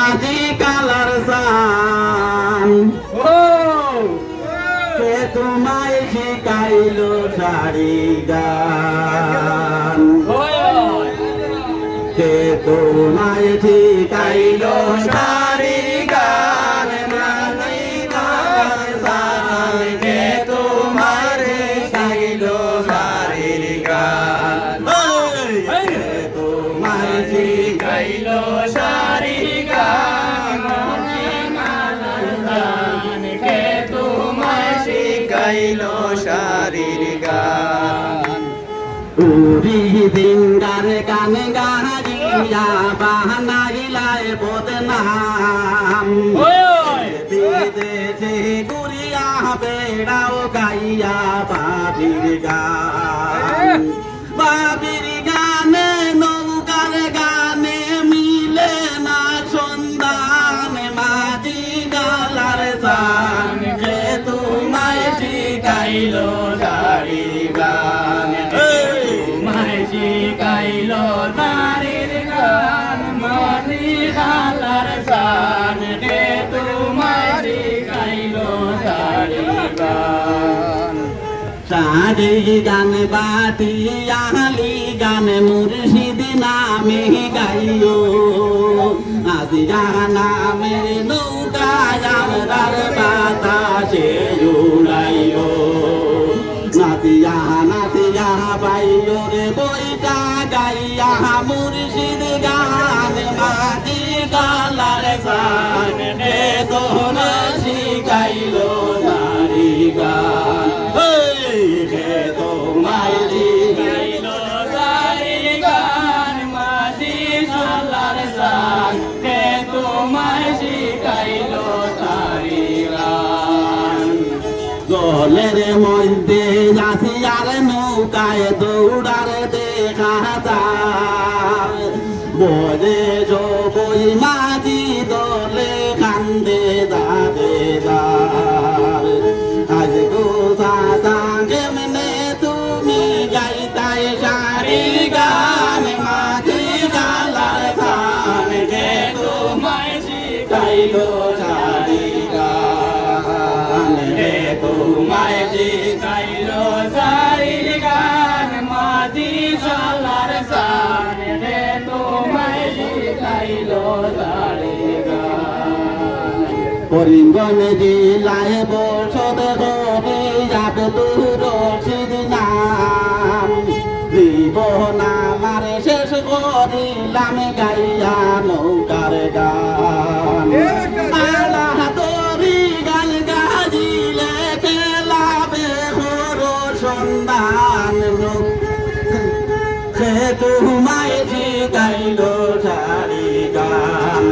মাঝি colour সান কে তোমায় শিখাইলো সারি গান কে তোমায় শিখাইলো সারি গান মাঝি কালার সান কে তোমায় শিখাইলো সারি গান কে তোমায় শিখাইলো সারি গান কে তোমায় শিখাইলো সারি গান উরি দিন গান গাহিয়া বাহানাইলায় বদনাম বিদেশে ঘুরিয়া বেড়াও গাইয়া বাবির গান বাবির গানে নৌকার গানে মিলে না সন্ধান মাঝি গালার সান কে তোমায় শিখাইলো সারি গান তোমায় শিখাইলো সারির গান মাঝি গালার সান কে তোমায় শিখাইলো সারি গান সারি গান বাটিয়ালি গান মুর্শিদ নামে গাইও আজিয়া নামের নৌকা আমরার বাতাসে উড়াইও নাতিয়া নাতিয়া বাইও রে বইটা গাইয়া মুর্শিদ গান মাঝি গালার সান কে তোমায় শিখাইলো সারি গান কে তোমায় শিখাইলো সারি গান মাঝি গালার সান কে তোমায় শিখাইলো সারি গান জলের মধ্যে আসিয়ার নৌকায় দৌড়ার দেখা যায় বলে বই মাঝি দলে কান্দে দাদে দার আজ গো সাঙ্গে মনে তুমি গাইতাই সারি গান মাঝি গালার সান কে তোমায় শিখাইলো সারি গান কে তোমায় শিখাইলো সারি গান মাঝি গালার সান কে তোমায় শিখাইলো সারি গান করিমগঞ্জ জেলায় বসত হবে যাবে দূর নাম জীবন আমার শেষ করিলাম গাইয়া নৌকার গান আলা তোরি গান গাজিলে খেলাবে হরো সন্ধান সে তোমায় শিখাইলো সারি গান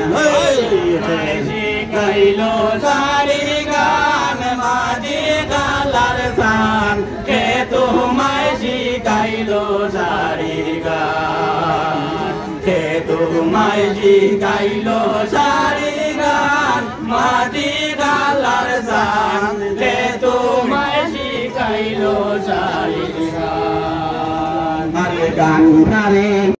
শিখাইলো সারি গান মাঝি গালার সান কে তোমায় শিখাইলো সারি গান কে তোমায় শিখাইলো সারি গান মাঝি গালার সান কে তোমায় শিখাইলো সারি গান গান